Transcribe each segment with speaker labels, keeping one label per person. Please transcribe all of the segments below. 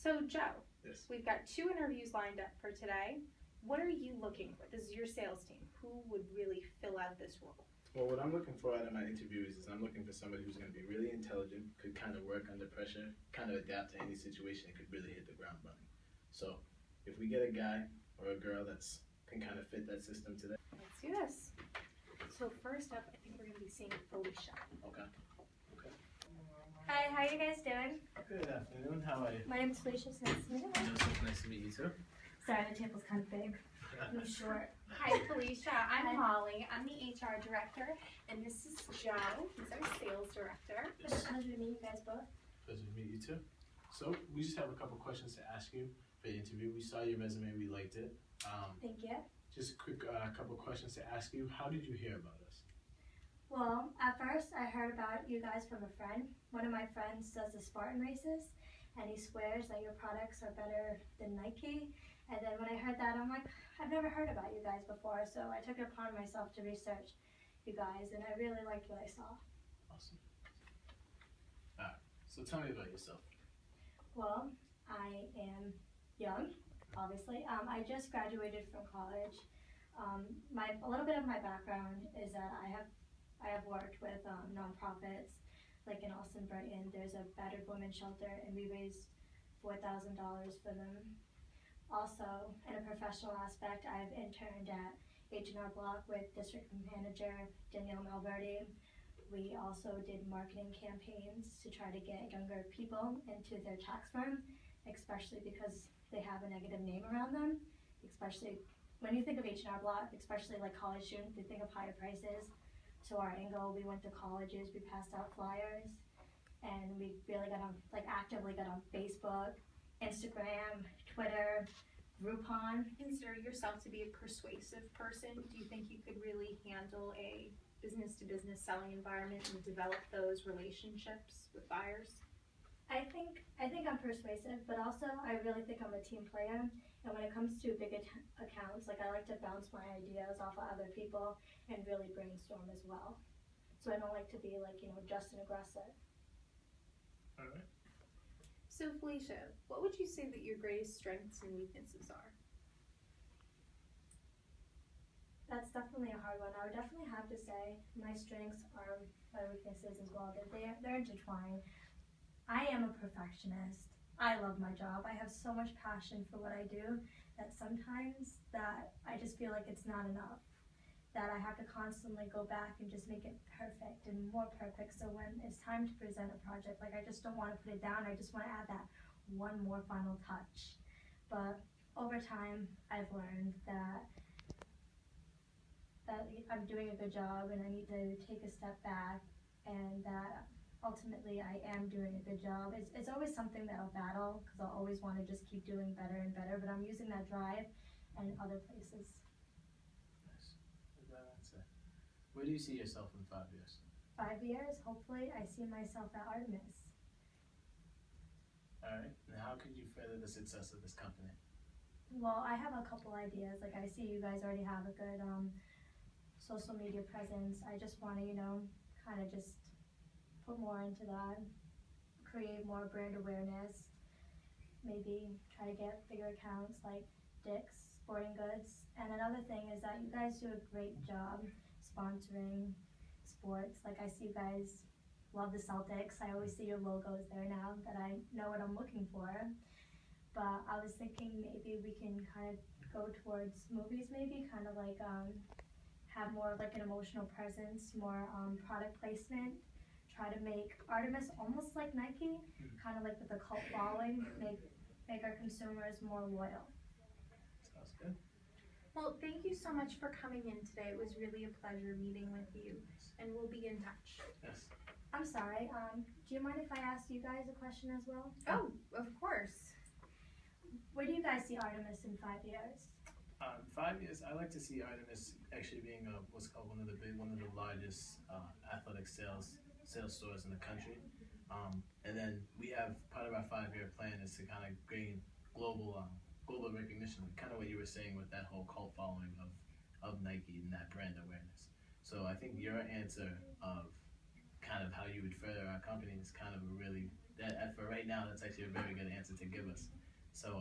Speaker 1: So Joe,
Speaker 2: Yes.
Speaker 1: we've got 2 interviews lined up for today. What are you looking for? This is your sales team. Who would really fill out this role?
Speaker 2: Well, what I'm looking for out of my interviews is I'm looking for somebody who's going to be really intelligent, could kind of work under pressure, kind of adapt to any situation, and could really hit the ground running. So if we get a guy or a girl that's can kind of fit that system today.
Speaker 1: Let's do this. So first up, I think we're going to be seeing Felicia.
Speaker 2: Okay.
Speaker 3: Hi, how are you guys doing?
Speaker 2: Good afternoon. How are you?
Speaker 3: My name's Felicia. It's nice to meet you.
Speaker 2: Joseph, nice to meet you too.
Speaker 3: Sorry, the table's kind of big. I'm short.
Speaker 4: Hi, Felicia. I'm
Speaker 3: Hi.
Speaker 4: Molly. I'm the HR director, and this is Joe. He's our sales director.
Speaker 3: It's a pleasure to meet you guys both.
Speaker 2: Pleasure to meet you too. So we just have a couple questions to ask you for the interview. We saw your resume. We liked it.
Speaker 3: Thank you.
Speaker 2: Just a quick couple questions to ask you. How did you hear about us?
Speaker 3: Well, at first I heard about you guys from a friend. One of my friends does the Spartan races, and he swears that your products are better than Nike. And then when I heard that, I'm like, I've never heard about you guys before, so I took it upon myself to research you guys, and I really liked what I saw.
Speaker 2: Awesome. Alright, so tell me about yourself.
Speaker 3: Well, I am young, obviously. I just graduated from college. A little bit of my background is that I have worked with nonprofits, like in Austin, Brighton. There's a battered women's shelter, and we raised $4,000 for them. Also, in a professional aspect, I've interned at H&R Block with District Manager Danielle Malverde. We also did marketing campaigns to try to get younger people into their tax firm, especially because they have a negative name around them. Especially when you think of H&R Block, especially like college students, they think of higher prices. So our angle, we went to colleges, we passed out flyers, and we really actively got on Facebook, Instagram, Twitter, Groupon.
Speaker 1: Consider yourself to be a persuasive person. Do you think you could really handle a business-to-business selling environment and develop those relationships with buyers?
Speaker 3: I think I'm persuasive, but also I really think I'm a team player. And when it comes to big accounts, like I like to bounce my ideas off of other people and really brainstorm as well. So I don't like to be like, just an aggressor.
Speaker 2: All right.
Speaker 1: So Felicia, what would you say that your greatest strengths and weaknesses are?
Speaker 3: That's definitely a hard one. I would definitely have to say my strengths are my weaknesses as well. They're intertwined. I am a perfectionist. I love my job. I have so much passion for what I do that sometimes that I just feel like it's not enough. That I have to constantly go back and just make it perfect and more perfect. So when it's time to present a project, like I just don't want to put it down. I just want to add that one more final touch. But over time, I've learned that I'm doing a good job and I need to take a step back, and that ultimately I am doing a good job. It's always something that I'll battle because I'll always want to just keep doing better and better, but I'm using that drive in other places.
Speaker 2: Nice. Good answer. Where do you see yourself in 5 years?
Speaker 3: 5 years, hopefully, I see myself at Artemis.
Speaker 2: All right. And how could you further the success of this company?
Speaker 3: Well, I have a couple ideas. Like I see you guys already have a good social media presence. I just want to, kind of just put more into that, create more brand awareness, maybe try to get bigger accounts like Dick's Sporting Goods. And another thing is that you guys do a great job sponsoring sports. Like I see you guys love the Celtics. I always see your logos there now that I know what I'm looking for. But I was thinking maybe we can kind of go towards movies, maybe kind of like have more of like an emotional presence, more product placement. Try to make Artemis almost like Nike, kind of like with a cult following, make our consumers more loyal.
Speaker 2: Sounds good.
Speaker 1: Well, thank you so much for coming in today. It was really a pleasure meeting with you, and we'll be in touch.
Speaker 2: Yes.
Speaker 3: I'm sorry, do you mind if I ask you guys a question as well?
Speaker 1: Oh, of course.
Speaker 3: Where do you guys see Artemis in 5 years?
Speaker 2: 5 years, I like to see Artemis actually being what's called one of the largest athletic sales stores in the country. And then we have part of our 5-year plan is to kind of gain global recognition, kind of what you were saying with that whole cult following of Nike and that brand awareness. So I think your answer of kind of how you would further our company is kind of a really for right now, that's actually a very good answer to give us. So,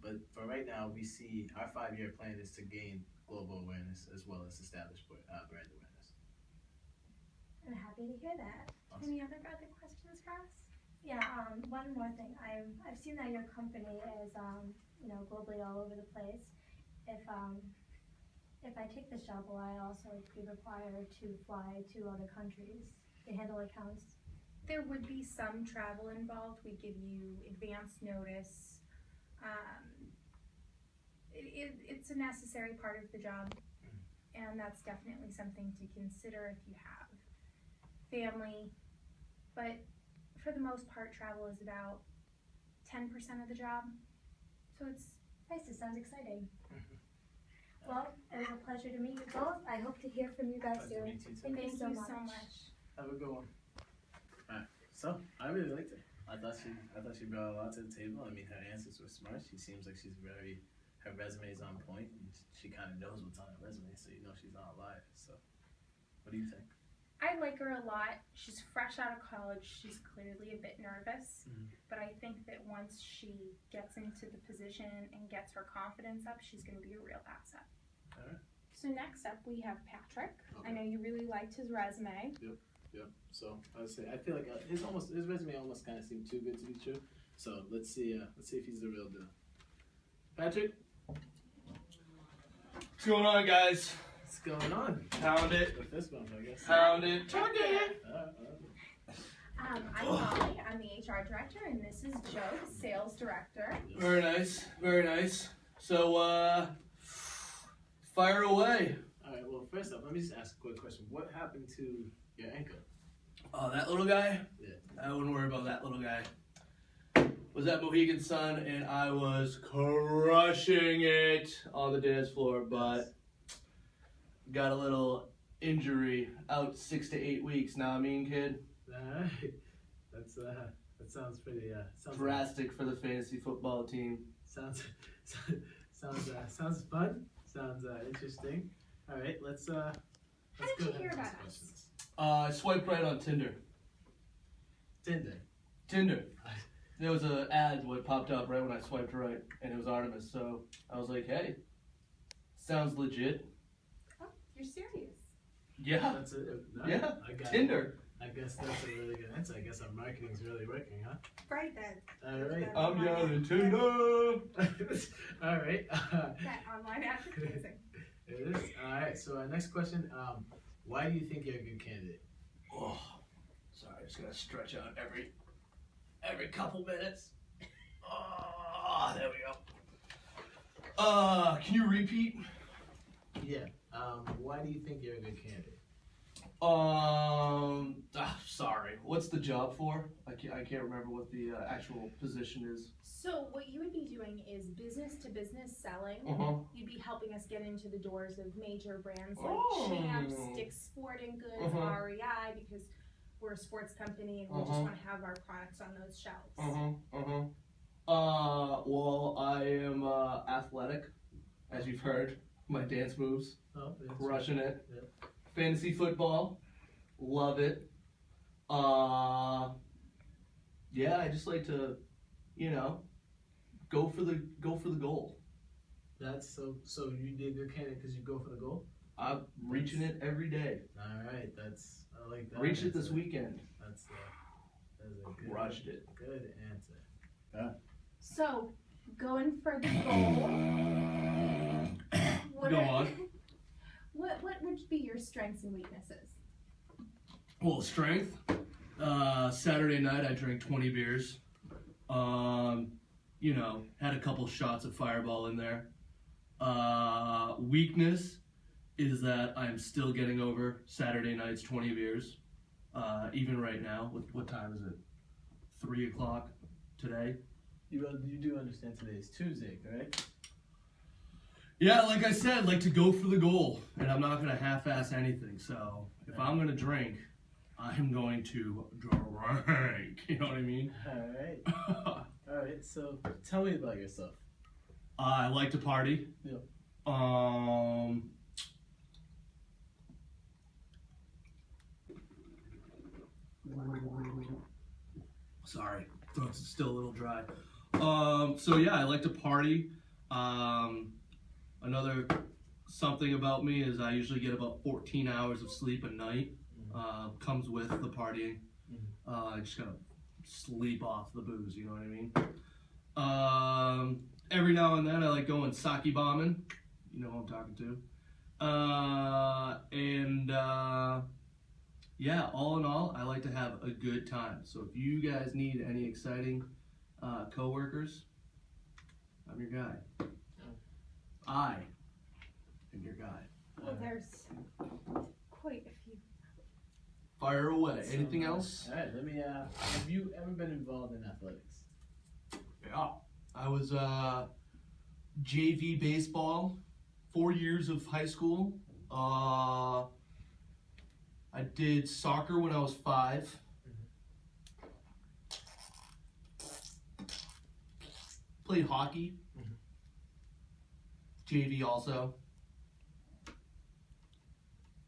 Speaker 2: but for right now, we see our 5-year plan is to gain global awareness as well as establish brand awareness.
Speaker 3: I'm happy to hear that.
Speaker 2: Awesome.
Speaker 4: Any other questions for us?
Speaker 3: Yeah, one more thing. I've seen that your company is, globally all over the place. If I take this job, will I also be required to fly to other countries to handle accounts?
Speaker 1: There would be some travel involved. We give you advance notice. It's a necessary part of the job, and that's definitely something to consider if you have family. But for the most part, travel is about 10% of the job. So it's
Speaker 3: Nice, it sounds exciting. Well, it was a pleasure to meet you both. I hope to hear from you guys
Speaker 2: Pleasure to
Speaker 3: soon.
Speaker 2: meet you too.
Speaker 3: Thank you so much.
Speaker 2: Have a good one. Alright, so I really liked her. I thought she brought a lot to the table. I mean, her answers were smart. She seems like her resume is on point, and she kind of knows what's on her resume, so you know she's not a liar. So, what do you think?
Speaker 1: I like her a lot. She's fresh out of college. She's clearly a bit nervous, but I think that once she gets into the position and gets her confidence up, she's going to be a real asset.
Speaker 2: All right.
Speaker 1: So next up, we have Patrick.
Speaker 2: Okay.
Speaker 1: I know you really liked his resume.
Speaker 2: Yep. So I would say I feel like his resume almost kind of seemed too good to be true. So let's see if he's the real deal. Patrick,
Speaker 5: What's going on, guys?
Speaker 2: what's going on?
Speaker 5: Pound it.
Speaker 2: The fist bump, I guess.
Speaker 5: Pound it. Talk it.
Speaker 4: I'm Molly. I'm the HR director, and this is Joe, the sales director.
Speaker 5: Very nice. Very nice. So, fire away.
Speaker 2: All right. Well, first up, let me just ask a quick question. What happened to your ankle?
Speaker 5: Oh, that little guy?
Speaker 2: Yeah.
Speaker 5: I wouldn't worry about that little guy. Was at Mohegan Sun, and I was crushing it on the dance floor, but got a little injury, out 6 to 8 weeks. Now I mean, kid.
Speaker 2: All right. That sounds pretty
Speaker 5: Drastic for the fantasy football team.
Speaker 2: Sounds fun. Sounds interesting. All right, let's
Speaker 4: did
Speaker 2: go
Speaker 4: you
Speaker 2: ahead
Speaker 4: hear
Speaker 2: and
Speaker 4: about
Speaker 2: ask
Speaker 4: us?
Speaker 2: questions.
Speaker 5: I swiped right on Tinder. Tinder. There was an ad what popped up right when I swiped right, and it was Artemis. So I was like, hey, sounds legit.
Speaker 4: Oh, you're serious.
Speaker 5: Yeah.
Speaker 2: That's it. No,
Speaker 5: Yeah.
Speaker 2: I got
Speaker 5: Tinder.
Speaker 2: I guess that's a really good answer. I guess our marketing's really working, huh?
Speaker 4: Right then.
Speaker 2: All right.
Speaker 5: I'm yelling Tinder.
Speaker 2: All right.
Speaker 4: That online advertising.
Speaker 2: It is. All right. So our next question: why do you think you're a good candidate?
Speaker 5: Oh, sorry. I just gotta stretch out every couple minutes. Oh, there we go. Can you repeat?
Speaker 2: Yeah. Why do you think you're a good candidate?
Speaker 5: Sorry. What's the job for? I can't remember what the actual position is.
Speaker 1: So what you would be doing is business to business selling. You'd be helping us get into the doors of major brands like Champs, Dick's Sporting Goods, REI, because we're a sports company and we just want to have our products on those shelves.
Speaker 5: Well, I am athletic, as you've heard. My dance moves,
Speaker 2: Oh,
Speaker 5: crushing it.
Speaker 2: Yep.
Speaker 5: Fantasy football, love it. Yeah, I just like to, go for the goal.
Speaker 2: That's so you'd be a good candidate because you go for the goal.
Speaker 5: I'm reaching it every day.
Speaker 2: All right, I like that.
Speaker 5: Reached it this
Speaker 2: answer.
Speaker 5: weekend.
Speaker 2: That's a good.
Speaker 5: Crushed it.
Speaker 2: Good answer.
Speaker 1: So going for the goal.
Speaker 5: Go on.
Speaker 1: What would be your strengths and weaknesses?
Speaker 5: Well, strength. Saturday night I drank 20 beers. Had a couple shots of Fireball in there. Weakness is that I'm still getting over Saturday night's 20 beers. Even right now. What time is it? 3 o'clock today.
Speaker 2: You do understand today is Tuesday, correct?
Speaker 5: Yeah, like I said, like to go for the goal, and I'm not gonna half-ass anything. So if I'm gonna drink, I'm going to drink. You know what I mean?
Speaker 2: All right. So tell me about yourself.
Speaker 5: I like to party.
Speaker 2: Yeah.
Speaker 5: Sorry, throat's still a little dry. So yeah, I like to party. Another something about me is I usually get about 14 hours of sleep a night. Comes with the partying. I just gotta sleep off the booze, you know what I mean? Every now and then I like going sake bombing. You know who I'm talking to. Yeah, all in all, I like to have a good time. So if you guys need any exciting coworkers, I'm your guy. I am your guy.
Speaker 4: Well, there's quite a few.
Speaker 5: Fire away. Anything else?
Speaker 2: All right, let me. Have you ever been involved in athletics?
Speaker 5: Yeah. I was JV baseball, 4 years of high school. I did soccer when I was 5. Played hockey. JV also.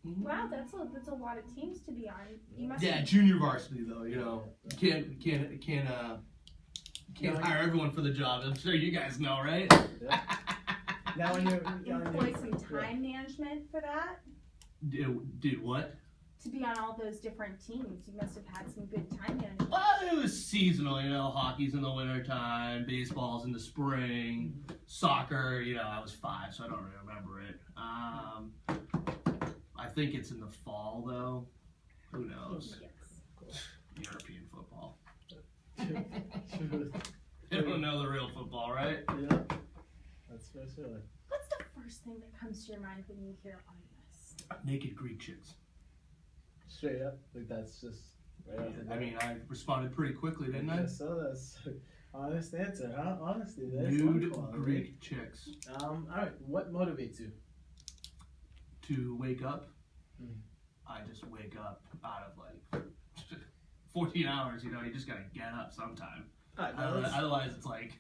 Speaker 4: Wow, that's a lot of teams to be on. You must.
Speaker 5: Yeah, junior varsity though. You know, you can't hire everyone for the job. I'm sure you guys know, right?
Speaker 2: Yeah. Now when you're
Speaker 4: employ some time management for that.
Speaker 5: Dude, what?
Speaker 4: To be on all those different teams, you must have had some good time management.
Speaker 5: Well, it was seasonal, you know. Hockey's in the wintertime, baseball's in the spring, soccer, you know, I was 5, so I don't really remember it. I think it's in the fall, though. Who knows?
Speaker 4: Yes.
Speaker 5: European football. They don't know the real football, right?
Speaker 2: Yeah. That's for sure.
Speaker 4: What's the first thing that comes to your mind when you hear artemis?
Speaker 5: Naked Greek chicks.
Speaker 2: Straight up, like that's just right out the door.
Speaker 5: I mean, I responded pretty quickly, didn't I?
Speaker 2: So that's honest answer, huh? Honestly, that's
Speaker 5: Nude
Speaker 2: wonderful.
Speaker 5: Greek chicks.
Speaker 2: All right. What motivates you?
Speaker 5: To wake up, I just wake up out of like 14 hours, you know, you just gotta get up sometime. Otherwise it's like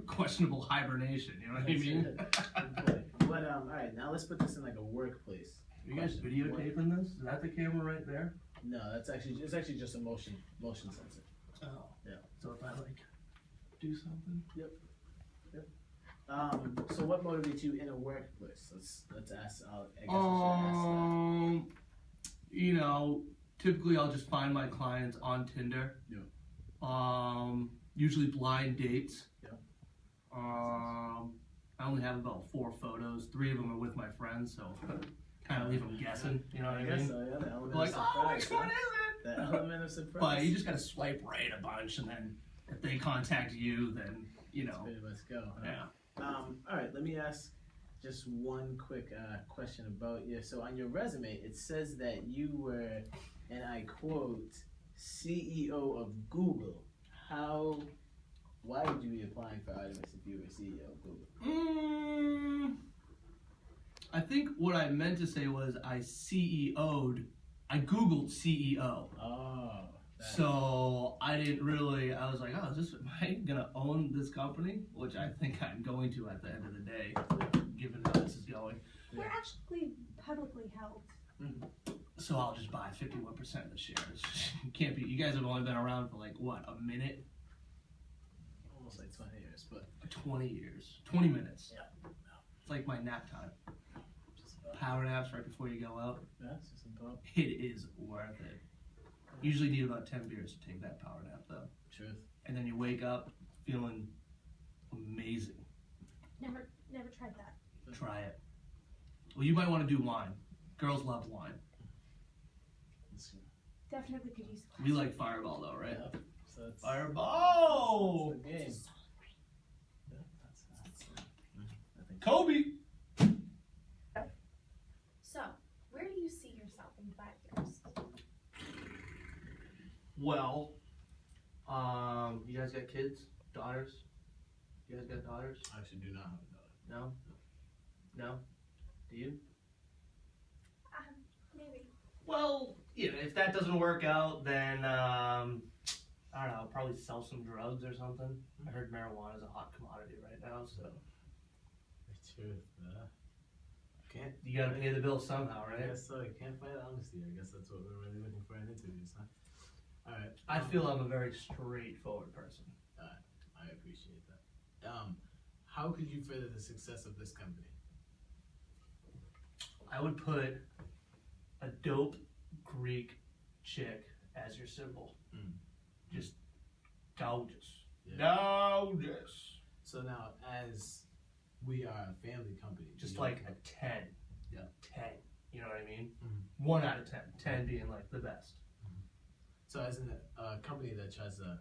Speaker 5: questionable hibernation, you know what I mean?
Speaker 2: But all right, now let's put this in like a workplace.
Speaker 5: Are you guys videotaping this? Is that the camera right there?
Speaker 2: No, it's actually just a motion sensor.
Speaker 5: Oh.
Speaker 2: Yeah.
Speaker 5: So if I like do something?
Speaker 2: Yep. So what motivates you in a workplace? Let's ask. I guess we should ask that.
Speaker 5: You know, typically I'll just find my clients on Tinder.
Speaker 2: Yeah.
Speaker 5: Usually blind dates.
Speaker 2: Yeah.
Speaker 5: I only have about 4 photos. 3 of them are with my friends, so kind of leave them guessing. You know what I mean?
Speaker 2: So, yeah, the element
Speaker 5: Like,
Speaker 2: of surprise.
Speaker 5: oh, which one is it?
Speaker 2: The element of surprise.
Speaker 5: But you just gotta swipe right a bunch, and then if they contact you, then you know.
Speaker 2: Let's go. Huh?
Speaker 5: Yeah.
Speaker 2: All right, let me ask just one quick question about you. So on your resume, it says that you were, and I quote, CEO of Google. Why would you be applying for Artemis if you were CEO of Google?
Speaker 5: I think what I meant to say was I Googled CEO.
Speaker 2: Oh.
Speaker 5: So I didn't really, I was like, oh, am I gonna own this company? Which I think I'm going to at the end of the day, given how this is going.
Speaker 4: We're actually publicly held.
Speaker 5: So I'll just buy 51% of the shares. Can't be, you guys have only been around for like, what, a minute?
Speaker 2: Almost like 20 years, but.
Speaker 5: 20 years. 20 minutes.
Speaker 2: Yeah.
Speaker 5: It's like my nap time. Power naps right before you go out.
Speaker 2: Yeah, it's just about.
Speaker 5: It is worth it. Usually need about 10 beers to take that power nap though.
Speaker 2: Truth.
Speaker 5: And then you wake up feeling amazing.
Speaker 4: Never tried that.
Speaker 5: Try it. Well, you might want to do wine. Girls love wine.
Speaker 4: Definitely could use a glass.
Speaker 5: We like Fireball though, right?
Speaker 2: Yeah. So that's,
Speaker 5: Fireball!
Speaker 2: That's the game. Yeah, that's I think.
Speaker 5: Kobe!
Speaker 4: So, where do you see yourself in 5 years?
Speaker 5: Well, you guys got kids? Daughters? You guys got daughters?
Speaker 2: I actually do not have a daughter.
Speaker 5: No? No? Do you?
Speaker 4: Maybe.
Speaker 5: Well, you know, if that doesn't work out, then, I don't know, probably sell some drugs or something. I heard marijuana is a hot commodity right now, so.
Speaker 2: Truth. Can't.
Speaker 5: You gotta pay the bill somehow,
Speaker 2: I
Speaker 5: right?
Speaker 2: guess so. You can't fight honesty. I guess that's what we're really looking for in interviews, huh? All right.
Speaker 5: I feel I'm a very straightforward person.
Speaker 2: I appreciate that. How could you further the success of this company?
Speaker 5: I would put a dope Greek chick as your symbol.
Speaker 2: Mm.
Speaker 5: Just gorgeous.
Speaker 2: Yeah.
Speaker 5: Gorgeous.
Speaker 2: So now, as we are a family company,
Speaker 5: Just
Speaker 2: you
Speaker 5: like
Speaker 2: know,
Speaker 5: a 10.
Speaker 2: Yeah.
Speaker 5: 10. You know what I mean?
Speaker 2: Mhm.
Speaker 5: 1 out of 10. 10 being like the best.
Speaker 2: so as a company that tries to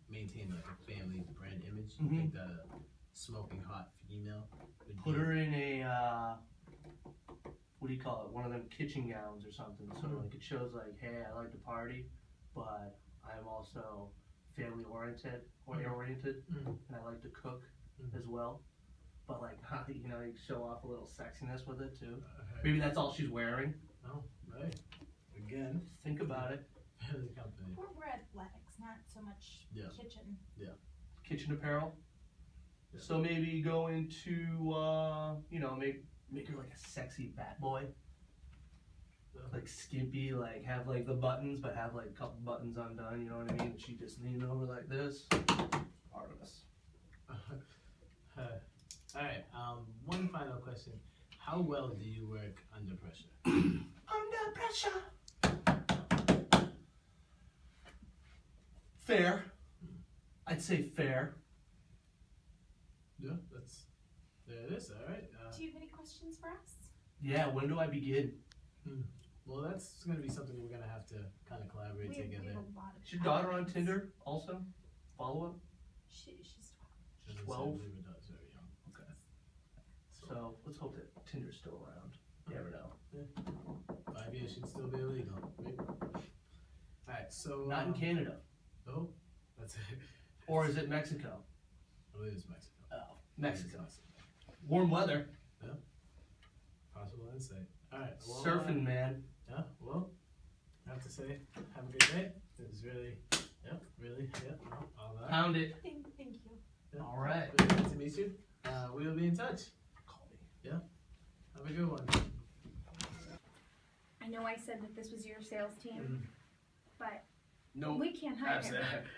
Speaker 2: maintain like a family brand image,
Speaker 5: Mhm.
Speaker 2: you think that a smoking hot female would
Speaker 5: Put
Speaker 2: be,
Speaker 5: her in a, what do you call it? One of them kitchen gowns or something. So like it shows like, hey, I like to party, but I'm also family oriented,
Speaker 2: Mhm.
Speaker 5: and I like to cook
Speaker 2: Mhm.
Speaker 5: as well. But like, you know, you show off a little sexiness with it too.
Speaker 2: Okay.
Speaker 5: Maybe that's all she's wearing.
Speaker 2: Oh, right. Again,
Speaker 5: Think about it.
Speaker 2: family company.
Speaker 4: We're athletics, not so much
Speaker 2: Yeah.
Speaker 4: kitchen.
Speaker 5: Kitchen apparel.
Speaker 2: Yeah.
Speaker 5: So maybe go into, you know, make her like a sexy bat boy.
Speaker 2: Yeah.
Speaker 5: Like skimpy, like have like the buttons, but have like a couple buttons undone. You know what I mean? She just leaning over like this. Artemis.
Speaker 2: All right. One final question: how well do you work under pressure?
Speaker 5: Under pressure. Fair. I'd say fair.
Speaker 2: Yeah, there it is. All right.
Speaker 4: Do you have any questions for us?
Speaker 5: Yeah. When do I begin?
Speaker 2: Well, that's going to be something we're going to have to kind of collaborate
Speaker 4: We have
Speaker 2: together.
Speaker 4: a lot of
Speaker 5: Is your daughter on
Speaker 4: questions.
Speaker 5: Tinder also? Follow up.
Speaker 4: She's 12.
Speaker 2: Doesn't
Speaker 5: 12?
Speaker 2: say believe it does, very young.
Speaker 5: Okay. So let's hope that Tinder's still around. You never know.
Speaker 2: 5 years should still be illegal. Maybe. All right. So
Speaker 5: Not in Canada.
Speaker 2: Oh, that's it.
Speaker 5: Or is it Mexico?
Speaker 2: I believe it's Mexico.
Speaker 5: Oh, Mexico.
Speaker 2: It's
Speaker 5: Warm weather.
Speaker 2: possible insight. All right. Well,
Speaker 5: Surfing, man.
Speaker 2: Yeah. Well, I have to say, have a good day. It was really, all that.
Speaker 5: Pound it.
Speaker 4: Thank you.
Speaker 2: Yeah.
Speaker 5: All right.
Speaker 2: Really good to meet you. We will be in touch.
Speaker 5: Call me.
Speaker 2: Have a good one.
Speaker 1: I know I said that this was your sales team, but
Speaker 2: No.
Speaker 1: we can't hire him.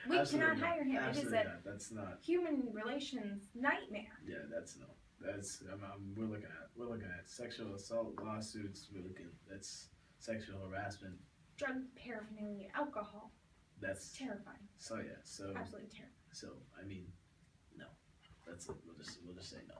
Speaker 1: We
Speaker 2: Absolutely
Speaker 1: cannot
Speaker 2: not.
Speaker 1: hire him. It is
Speaker 2: Absolutely
Speaker 1: a
Speaker 2: not. That's not.
Speaker 1: human relations nightmare.
Speaker 2: Yeah, that's no. That's we're looking at sexual assault lawsuits. That's sexual harassment.
Speaker 1: Drug paraphernalia, alcohol.
Speaker 2: That's
Speaker 1: Terrifying.
Speaker 2: so yeah. So
Speaker 1: Absolutely terrifying.
Speaker 2: so I mean, no. That's it. We'll just say no.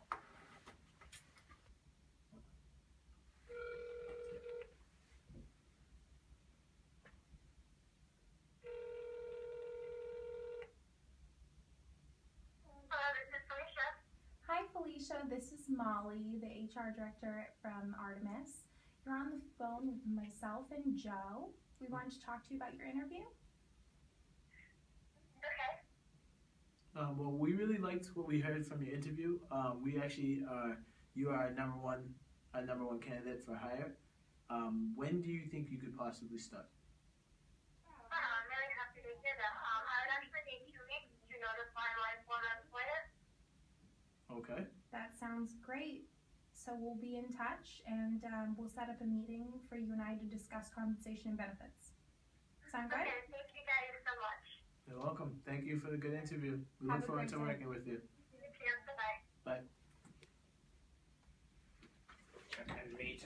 Speaker 1: Hi Felicia, this is Molly, the HR director from Artemis. You're on the phone with myself and Joe. We wanted to talk to you about your interview.
Speaker 2: Well, we really liked what we heard from your interview. We actually you are our number one candidate for hire. When do you think you could possibly start?
Speaker 6: I'm really happy to hear that. I would actually need 2 weeks to notify my former employer.
Speaker 2: Okay.
Speaker 1: That sounds great. So we'll be in touch and we'll set up a meeting for you and I to discuss compensation and benefits. Sound good?
Speaker 6: Okay, thank you guys so much.
Speaker 2: You're welcome. Thank you for the good interview. We
Speaker 1: Have
Speaker 2: look
Speaker 1: a
Speaker 2: forward
Speaker 1: great
Speaker 2: to
Speaker 1: day.
Speaker 2: working with you.
Speaker 6: You too. Bye-bye.
Speaker 2: Check and meet.